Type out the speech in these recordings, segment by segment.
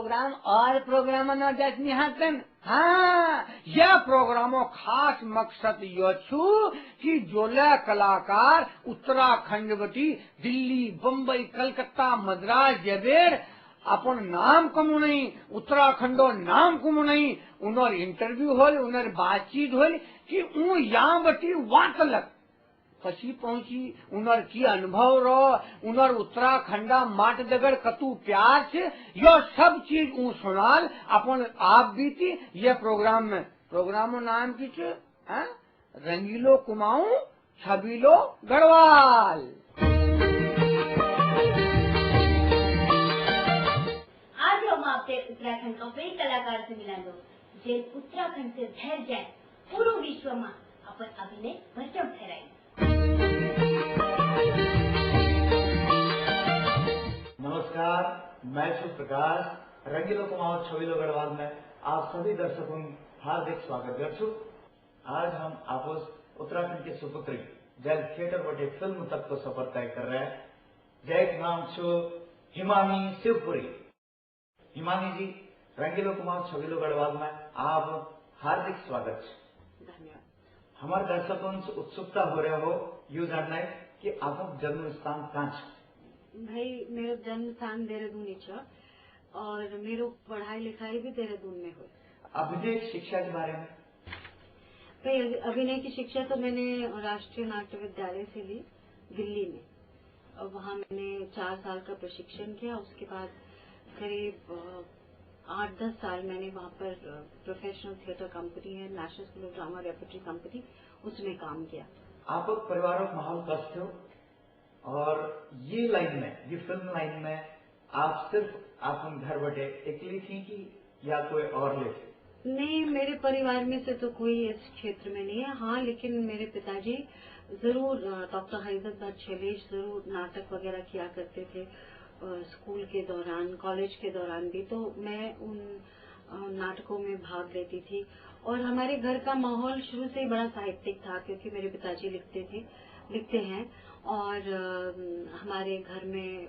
Programme और programme न देखनी हाथन। हाँ, यह प्रोग्रामों खास मकसद यो छु कि जोला कलाकार उत्तराखंड बटी दिल्ली, बम्बई, कलकत्ता, मद्रास जबेर अपन नाम कमु नहीं, उत्तराखंडो नाम कमु नहीं, उनर इंटरव्यू होल, उनर बातचीत होल कि यहाँ बटी वार्तालाप कसी पहुंची, उनर की अनुभव रो, उनर उत्तराखंडा माट दगड़ कतु प्यार से यो सब चीज सुनाल अपन आप बीती ये प्रोग्राम में। प्रोग्रामो नाम की छे रंगीलो कुमाऊं छबीलो गढ़वाल। आज हम आपसे उत्तराखंड का कई कलाकार से मिला दो जे उत्तराखंड से भर जाए पूरे विश्व में अपन अभिनय परचम फहराई। नमस्कार, मैं शिव प्रकाश रंगीलो कुमाऊं छबीलो गढ़वाल में आप सभी दर्शकों हार्दिक स्वागत करछु। आज हम आपस उत्तराखंड के सुपुत्री जय थिएटर बटे फिल्म तक तो सफर तय कर रहे हैं। जय नाम छु हिमानी शिवपुरी। हिमानी जी, रंगीलो कुमाऊं छबीलो गढ़वाल में आप हार्दिक स्वागत। धन्यवाद। हमारे दर्शकों से उत्सुकता हो रहा हो यू जानना है कि आपका जन्म स्थान कहाँ है? भाई मेरा जन्म स्थान देहरादून है और मेरी पढ़ाई लिखाई भी देहरादून में हुई। अभिनय शिक्षा के बारे में? भाई अभिनय की शिक्षा तो मैंने राष्ट्रीय नाट्य विद्यालय से ली दिल्ली में, और वहाँ मैंने 4 साल का प्रशिक्षण किया। उसके बाद करीब 8-10 साल मैंने वहाँ पर प्रोफेशनल थिएटर कंपनी है national school of drama repertory company, उसमें काम किया। आप परिवार का माहौल कैसे हो और ये लाइन में, ये फिल्म लाइन में आप सिर्फ आप घर बैठे अकेली थी कि या कोई और ले थे? नहीं, मेरे परिवार में से तो कोई इस क्षेत्र में नहीं है। हाँ, लेकिन मेरे पिताजी जरूर डॉक्टर हरिदत्त भट्ट शैलेश जरूर नाटक वगैरह किया करते थे स्कूल के दौरान, कॉलेज के दौरान भी, तो मैं उन नाटकों में भाग लेती थी। और हमारे घर का माहौल शुरू से ही बड़ा साहित्यिक था क्योंकि मेरे पिताजी लिखते हैं और हमारे घर में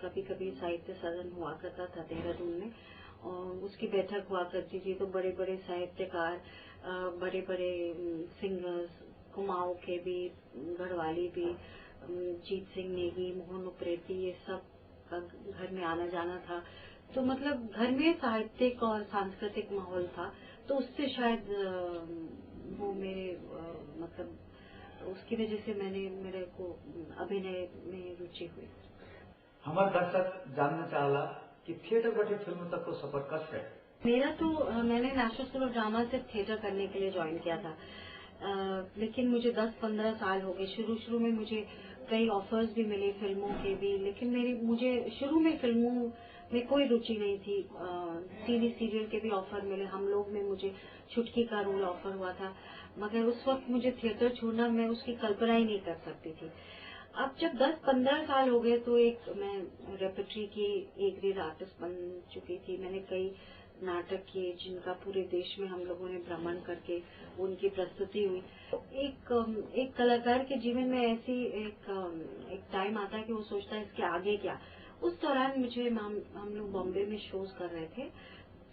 कभी कभी साहित्य सदन हुआ करता था देहरादून में, और उसकी बैठक हुआ करती थी। तो बड़े बड़े साहित्यकार, बड़े बड़े सिंगर्स, कुमाऊं के भी, गढ़वाली भी, जीत सिंह नेगी, मोहन उप्रेती, ये सब का घर में आना जाना था। तो मतलब घर में साहित्यिक और सांस्कृतिक माहौल था, तो उससे शायद वो मेरे मतलब उसकी वजह से मेरे को अभिनय में रुचि हुई। हमारे दर्शक जानना चाहला कि थिएटर बटे फिल्म तक को सफर कैसे है? मेरा तो मैंने नेशनल स्कूल ऑफ ड्रामा से थिएटर करने के लिए ज्वाइन किया था, लेकिन मुझे 10-15 साल हो गए। शुरू में मुझे कई ऑफर्स भी मिले फिल्मों के भी, लेकिन मुझे शुरू में फिल्मों में कोई रुचि नहीं थी। टीवी सीरियल के भी ऑफर मिले, हम लोग में मुझे छुटकी का रोल ऑफर हुआ था, मगर उस वक्त मुझे थिएटर छोड़ना, मैं उसकी कल्पना ही नहीं कर सकती थी। अब जब 10-15 साल हो गए तो मैं रेपर्टरी की एक ग्रेड आर्टिस्ट बन चुकी थी। मैंने कई नाटक किए जिनका पूरे देश में हम लोगों ने भ्रमण करके उनकी प्रस्तुति हुई। एक कलाकार के जीवन में ऐसी एक टाइम आता है कि वो सोचता है इसके आगे क्या। उस दौरान हम लोग बॉम्बे में शोज कर रहे थे,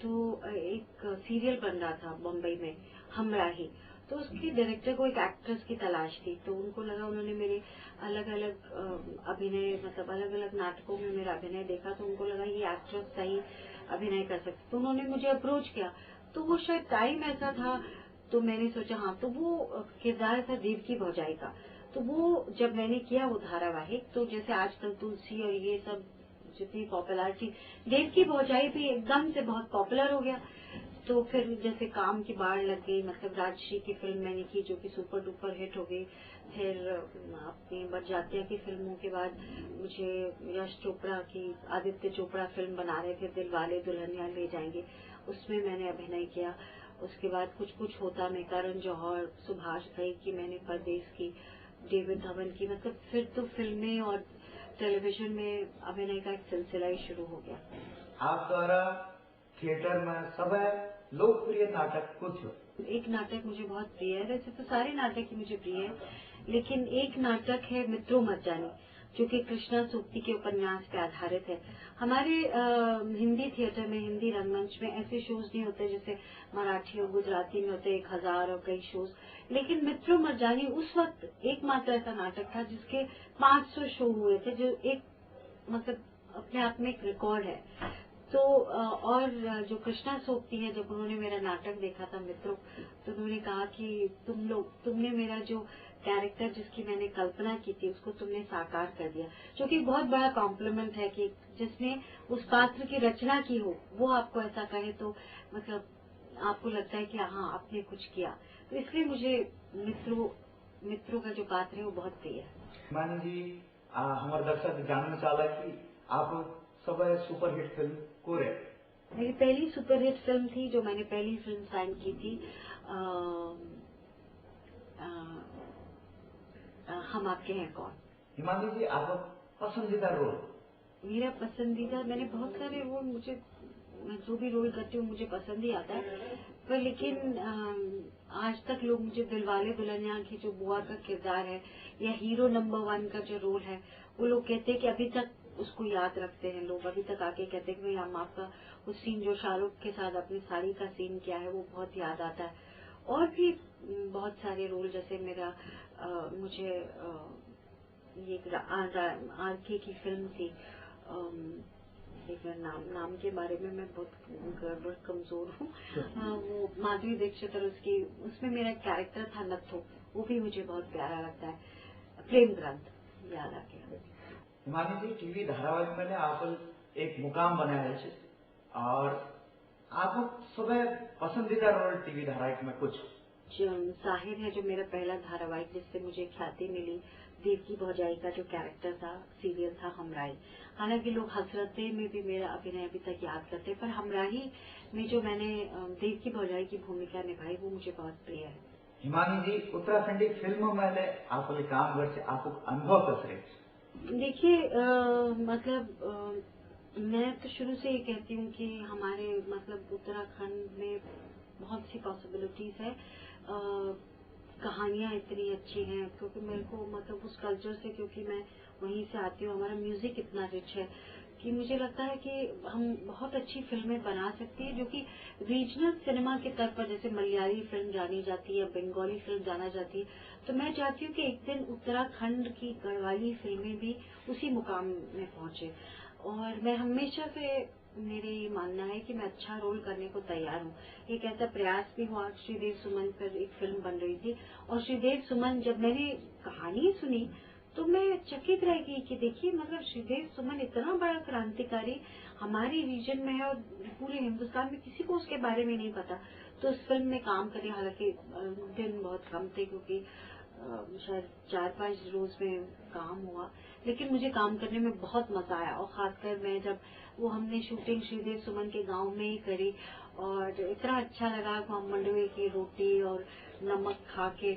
तो एक सीरियल बन रहा था बॉम्बे में, हमराही। तो उसके डायरेक्टर को एक एक्ट्रेस की तलाश थी, तो उनको लगा, उन्होंने मेरे अलग अलग अभिनय, मतलब अलग अलग नाटकों में मेरा अभिनय देखा, तो उनको लगा ये एक्ट्रेस सही अभिनय कर सकती, तो उन्होंने मुझे अप्रोच किया। तो वो शायद टाइम ऐसा था, तो मैंने सोचा हाँ, तो वो किरदार था देवकी भौजाई का। तो वो जब मैंने किया वो धारावाहिक, तो जैसे आजकल तुलसी और ये सब जितनी पॉपुलैरिटी, देवकी भौजाई भी एकदम से बहुत पॉपुलर हो गया। तो फिर जैसे काम की बाढ़ लग गई, मतलब राजश्री की फिल्म मैंने की जो कि सुपर डुपर हिट हो गई। फिर अपनी बरजातिया की फिल्मों के बाद मुझे यश चोपड़ा की, आदित्य चोपड़ा फिल्म बना रहे थे दिलवाले दुल्हनिया ले जाएंगे, उसमें मैंने अभिनय किया। उसके बाद कुछ कुछ होता में करण जौहर, सुभाष घई की मैंने परदेश की, डेविड धवन की, मतलब फिर तो फिल्में और टेलीविजन में अभिनय का एक सिलसिला ही शुरू हो गया। आप द्वारा थिएटर में सब लोकप्रिय नाटक कुछ? एक नाटक मुझे बहुत प्रिय है, वैसे तो सारे नाटक ही मुझे प्रिय है, लेकिन एक नाटक है मित्रों मत जानी, जो कि कृष्णा सूक्ति के उपन्यास पे आधारित है। हमारे हिंदी थिएटर में, हिंदी रंगमंच में ऐसे शोज नहीं होते जैसे मराठी और गुजराती में होते 1000 और कई शोज, लेकिन मित्रों मरजानी उस वक्त एकमात्र ऐसा नाटक था जिसके 500 शो हुए थे, जो एक मतलब अपने आप में एक रिकॉर्ड है। तो और जो कृष्णा सोक्ति है, जब उन्होंने मेरा नाटक देखा था मित्रों, तो उन्होंने कहा कि तुमने मेरा जो कैरेक्टर जिसकी मैंने कल्पना की थी उसको तुमने साकार कर दिया, जो कि बहुत बड़ा कॉम्प्लीमेंट है कि जिसने उस पात्र की रचना की हो वो आपको ऐसा कहे तो मतलब आपको लगता है कि हाँ आपने कुछ किया। तो इसलिए मुझे मित्रों का जो पात्र है वो बहुत प्रिय है। हिमानी जी, हमारे दर्शक जानना चाहला कि आप सब सुपरहिट फिल्म को रहे। मेरी पहली सुपरहिट फिल्म थी, जो मैंने पहली फिल्म साइन की थी, हम आपके हैं कौन। हिमानी जी, आपका पसंदीदा रोल? मेरा पसंदीदा, मैंने बहुत सारे रोल, मैं जो भी रोल करती हूँ मुझे पसंद ही आता है, पर लेकिन आज तक लोग मुझे दिलवाले दुल्हनिया की जो बुआ का किरदार है या हीरो नंबर 1 का जो रोल है, वो लोग कहते हैं कि अभी तक उसको याद रखते हैं लोग, अभी तक आके कहते हैं कि भाई हम आपका उस सीन जो शाहरुख के साथ अपनी साड़ी का सीन किया है वो बहुत याद आता है। और भी बहुत सारे रोल, जैसे मेरा मुझे ये आरके की फिल्म थी, एक नाम के बारे में मैं बहुत कमजोर हूँ, वो माधुरी दीक्षित और उसमें मेरा कैरेक्टर था नत्थो, वो भी मुझे बहुत प्यारा लगता है। प्रेम ग्रंथ याद आ गया। हिमानी जी, टीवी धारावाहिक में आप एक मुकाम बनाया है और आप सुबह पसंदीदा रोल टीवी धारावाहिक में कुछ? जाहिर है जो मेरा पहला धारावाहिक जिससे मुझे ख्याति मिली, देवकी भौजाई का जो कैरेक्टर था, सीरियल था हमराही। हालांकि लोग हसरते में भी मेरा अभिनय अभी तक याद करते हैं, पर हमराही में जो मैंने देवकी भौजाई की भूमिका निभाई वो मुझे बहुत प्रिय है। हिमानी जी, उत्तराखंडी फिल्म में आप काम करते आपको अनुभव कैसे? देखिए मतलब मैं तो शुरू से ये कहती हूँ कि हमारे मतलब उत्तराखंड में बहुत सी पॉसिबिलिटीज है, कहानियां इतनी अच्छी हैं, क्योंकि मेरे को मतलब उस कल्चर से, क्योंकि मैं वहीं से आती हूँ, हमारा म्यूजिक इतना रिच है कि मुझे लगता है कि हम बहुत अच्छी फिल्में बना सकती है, जो कि रीजनल सिनेमा के तौर पर जैसे मलयाली फिल्म जानी जाती है, बंगाली फिल्म जाना जाती है, तो मैं चाहती हूँ कि एक दिन उत्तराखंड की गढ़वाली फिल्में भी उसी मुकाम में पहुंचे। और मैं हमेशा से, मेरे ये मानना है कि मैं अच्छा रोल करने को तैयार हूँ। एक ऐसा प्रयास भी हुआ, श्रीदेव सुमन पर एक फिल्म बन रही थी, और श्रीदेव सुमन, जब मैंने कहानी सुनी तो मैं चकित रह गई कि देखिए मतलब श्रीदेव सुमन इतना बड़ा क्रांतिकारी हमारी रीजन में है और पूरे हिंदुस्तान में किसी को उसके बारे में नहीं पता। तो उस फिल्म में काम करने, हालांकि दिन बहुत कम थे क्योंकि शायद 4-5 रोज में काम हुआ, लेकिन मुझे काम करने में बहुत मजा आया। और खासकर मैं जब वो हमने शूटिंग श्रीदेव सुमन के गांव में ही करी, और इतना अच्छा लगा वहाँ मंडवे की रोटी और नमक खा के,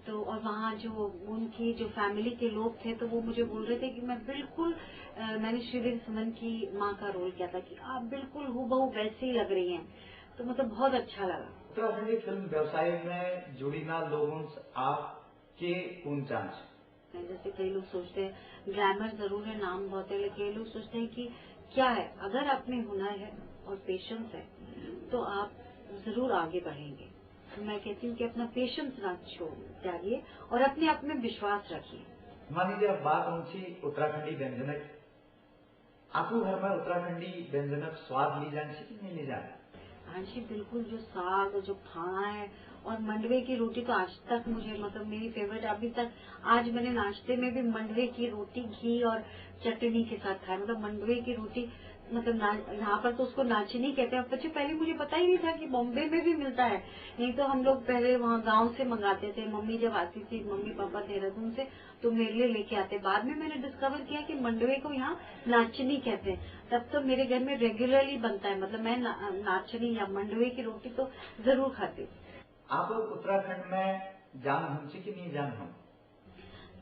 तो और वहाँ जो उनकी जो फैमिली के लोग थे तो वो मुझे बोल रहे थे कि मैं बिल्कुल मैंने श्रीदेव सुमन की माँ का रोल किया था कि आप बिल्कुल हूबहू वैसी ही लग रही हैं, तो मतलब बहुत अच्छा लगा। उत्तराखंडी फिल्म व्यवसाय में जुड़ी ना लोगों से आपके कौन चांस? जैसे कई लोग सोचते हैं ग्लैमर जरूर है, नाम बहुत है, लेकिन कई लोग सोचते हैं कि क्या है, अगर आप में हुनर है और पेशेंस है तो आप जरूर आगे बढ़ेंगे। तो मैं कहती हूँ कि अपना पेशेंस ना त्यागिए और अपने आप में विश्वास रखिए। मान लीजिए अब बात उनसी उत्तराखंडी व्यंजनक, आपको घर में उत्तराखंडी व्यंजनक स्वाद ली जाने से नहीं ली जाए? हाँ जी बिल्कुल, जो साग और जो खाना है और मंडवे की रोटी तो आज तक मुझे मतलब मेरी फेवरेट, अभी तक आज मैंने नाश्ते में भी मंडवे की रोटी घी और चटनी के साथ खाया। मतलब मंडवे की रोटी, मतलब यहाँ पर तो उसको नाचनी कहते हैं, बच्चे पहले मुझे पता ही नहीं था कि बॉम्बे में भी मिलता है, नहीं तो हम लोग पहले वहाँ गांव से मंगाते थे। मम्मी जब आती थी, मम्मी पापा देहरादून से, तो मेरे लिए लेके आते। बाद में मैंने डिस्कवर किया कि मंडवे को यहाँ नाचनी कहते हैं, तब तो मेरे घर में रेगुलरली बनता है। मतलब मैं नाचनी या मंडवे की रोटी तो जरूर खाती हूँ। आप उत्तराखंड में जान हमसे कि नहीं जान हम?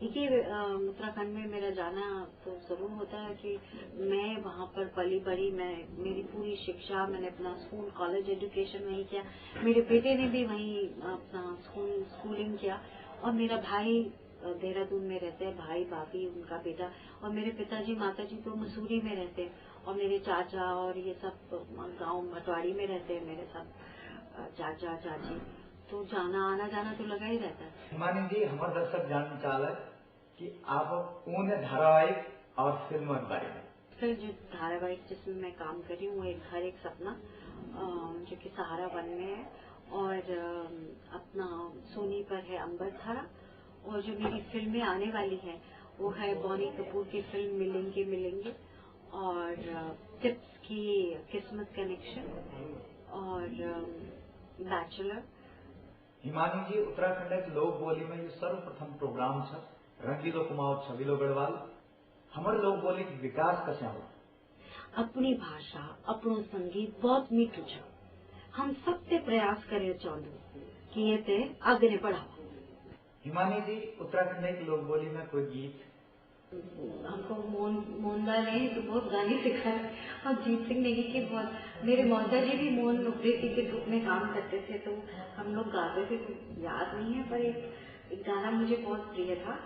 देखिए उत्तराखंड में मेरा जाना तो जरूर होता है कि मैं वहाँ पर पली बड़ी, मेरी पूरी शिक्षा, मैंने अपना स्कूल कॉलेज एजुकेशन वहीं किया, मेरे बेटे ने भी वहीं अपना स्कूलिंग किया, और मेरा भाई देहरादून में रहते हैं, भाई भाभी उनका बेटा, और मेरे पिताजी माताजी तो मसूरी में रहते हैं, और मेरे चाचा और ये सब गांव मटवाड़ी में रहते हैं, मेरे सब चाचा चाची, तो जाना आना जाना तो लगा ही रहता है। हिमानी जी, हमारे दर्शक जानना चाह रहे कि आप उन धारावाहिक और फिल्मों के बारे में। फिर जो धारावाहिक जिसमें मैं काम कर रही हूँ वो एक घर एक सपना, जो कि सहारा वन में है, और अपना सोनी पर है अंबर धारा, और जो मेरी फिल्में आने वाली हैं वो है बॉनी कपूर की फिल्म मिलेंगे मिलेंगे, और टिप्स की किस्मत कनेक्शन, और बैचलर। हिमानी जी, उत्तराखंड के लोक बोली में ये सर्वप्रथम प्रोग्राम था रंगीलो कुमाओ छबीलो गढ़वाल। हमारे लोक बोली के विकास कैसे हो? अपनी भाषा अपनो संगीत बहुत मीठू छ, हम सबसे प्रयास करे चाहूँ कि ये ते आगे ने बढ़ावा। हिमानी जी, उत्तराखंड की लोक बोली में कोई गीत? हमको मोहनदा ने तो बहुत गाने सिखाए, और जीत सिंह नेगी की बहुत, मेरे मौसा जी भी मोहन उप्रेती के ग्रुप में काम करते थे, तो हम लोग गाते थे, तो याद नहीं है, पर एक गाना मुझे बहुत प्रिय था,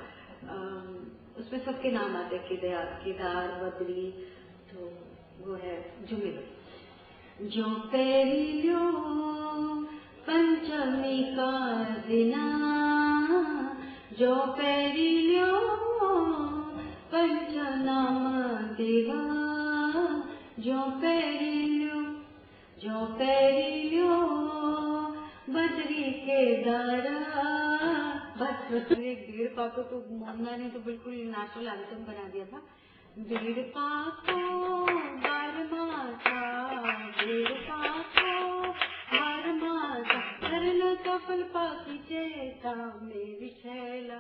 उसमें सबके नाम आते, केदार बद्री, तो वो है जुमिल। जो पेरियो पंचमी का दिना, जो पेरियो पंचनाम देवा, जो पेरियो बद्री के दारा। बस एक डेढ़ पाको तो मोहना ने तो बिल्कुल नेशनल एंथम बना दिया था। डेढ़ पाको बारमासा, डेढ़ पाको बारमासा, करना सफल पाकी चेता मेरी छैला।